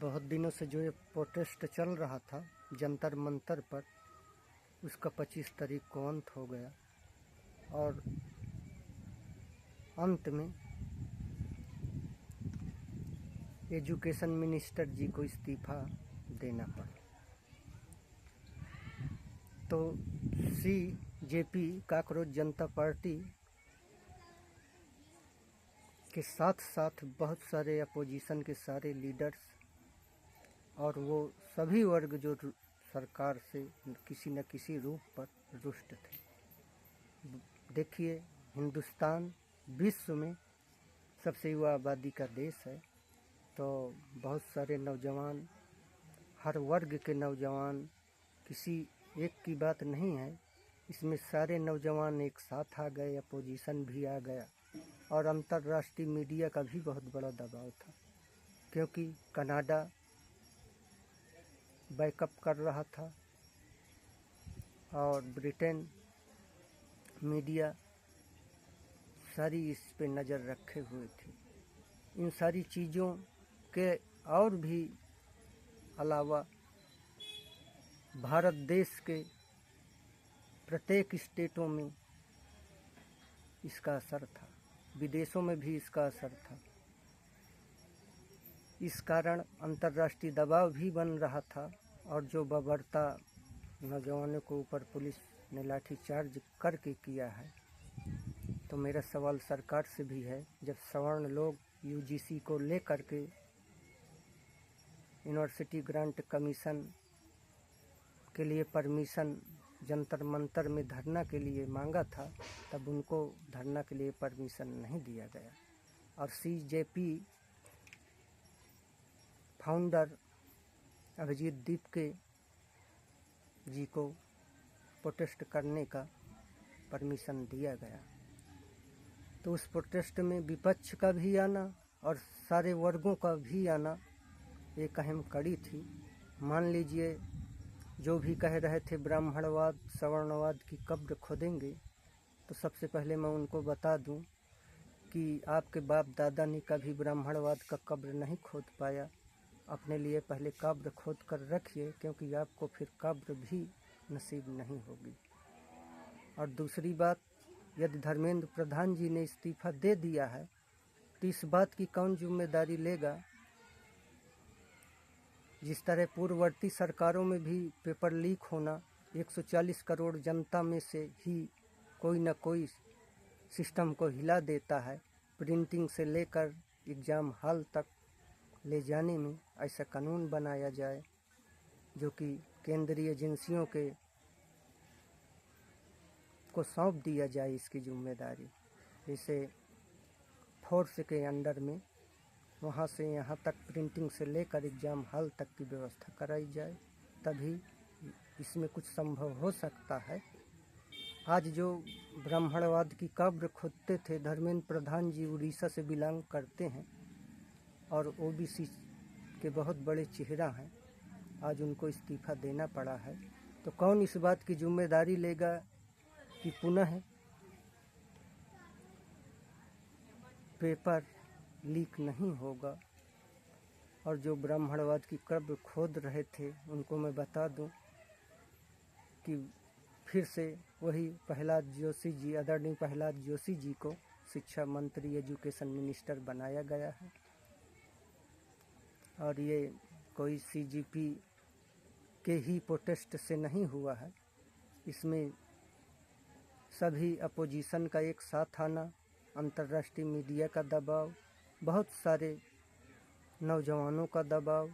बहुत दिनों से जो ये प्रोटेस्ट चल रहा था जंतर मंतर पर, उसका 25 तारीख को अंत हो गया और अंत में एजुकेशन मिनिस्टर जी को इस्तीफा देना पड़ा। तो CJP कॉकरोच जनता पार्टी के साथ साथ बहुत सारे अपोजिशन के सारे लीडर्स और वो सभी वर्ग जो सरकार से किसी न किसी रूप पर रुष्ट थे। देखिए, हिंदुस्तान विश्व में सबसे युवा आबादी का देश है, तो बहुत सारे नौजवान, हर वर्ग के नौजवान, किसी एक की बात नहीं है, इसमें सारे नौजवान एक साथ आ गए, अपोजिशन भी आ गया और अंतर्राष्ट्रीय मीडिया का भी बहुत बड़ा दबाव था, क्योंकि कनाडा बैकअप कर रहा था और ब्रिटेन मीडिया सारी इस पे नज़र रखे हुए थी। इन सारी चीज़ों के और भी अलावा भारत देश के प्रत्येक स्टेटों में इसका असर था, विदेशों में भी इसका असर था। इस कारण अंतर्राष्ट्रीय दबाव भी बन रहा था और जो बर्बरता नौजवानों के ऊपर पुलिस ने लाठीचार्ज करके किया है, तो मेरा सवाल सरकार से भी है, जब सवर्ण लोग UGC को लेकर के यूनिवर्सिटी ग्रांट कमीशन के लिए परमिशन जंतर मंतर में धरना के लिए मांगा था, तब उनको धरना के लिए परमिशन नहीं दिया गया और CJP फाउंडर अभिजीत दीपके जी को प्रोटेस्ट करने का परमिशन दिया गया। तो उस प्रोटेस्ट में विपक्ष का भी आना और सारे वर्गों का भी आना एक अहम कड़ी थी। मान लीजिए, जो भी कह रहे थे ब्राह्मणवाद सवर्णवाद की कब्र खोदेंगे, तो सबसे पहले मैं उनको बता दूं कि आपके बाप दादा ने कभी ब्राह्मणवाद का कब्र नहीं खोद पाया। अपने लिए पहले कब्र खोद कर रखिए, क्योंकि आपको फिर कब्र भी नसीब नहीं होगी। और दूसरी बात, यदि धर्मेंद्र प्रधान जी ने इस्तीफा दे दिया है, तो इस बात की कौन जिम्मेदारी लेगा? जिस तरह पूर्ववर्ती सरकारों में भी पेपर लीक होना, 140 करोड़ जनता में से ही कोई न कोई सिस्टम को हिला देता है, प्रिंटिंग से लेकर एग्ज़ाम हॉल तक ले जाने में ऐसा कानून बनाया जाए जो कि केंद्रीय एजेंसियों के को सौंप दिया जाए इसकी जिम्मेदारी। जैसे फोर्स के अंडर में वहाँ से यहाँ तक प्रिंटिंग से लेकर एग्ज़ाम हॉल तक की व्यवस्था कराई जाए, तभी इसमें कुछ संभव हो सकता है। आज जो ब्राह्मणवाद की कब्र खोदते थे, धर्मेंद्र प्रधान जी उड़ीसा से बिलोंग करते हैं और OBC के बहुत बड़े चेहरा हैं, आज उनको इस्तीफा देना पड़ा है। तो कौन इस बात की जिम्मेदारी लेगा कि पुनः पेपर लीक नहीं होगा? और जो ब्राह्मणवाद की कब्र खोद रहे थे, उनको मैं बता दूं कि फिर से वही प्रहलाद जोशी जी, आदरणीय प्रहलाद जोशी जी को शिक्षा मंत्री, एजुकेशन मिनिस्टर बनाया गया है। और ये कोई CJP के ही प्रोटेस्ट से नहीं हुआ है, इसमें सभी अपोजिशन का एक साथ आना, अंतर्राष्ट्रीय मीडिया का दबाव, बहुत सारे नौजवानों का दबाव,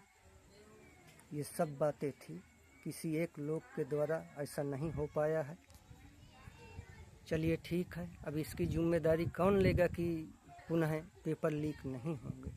ये सब बातें थी। किसी एक लोग के द्वारा ऐसा नहीं हो पाया है। चलिए ठीक है, अब इसकी जिम्मेदारी कौन लेगा कि पुनः पेपर लीक नहीं होंगे?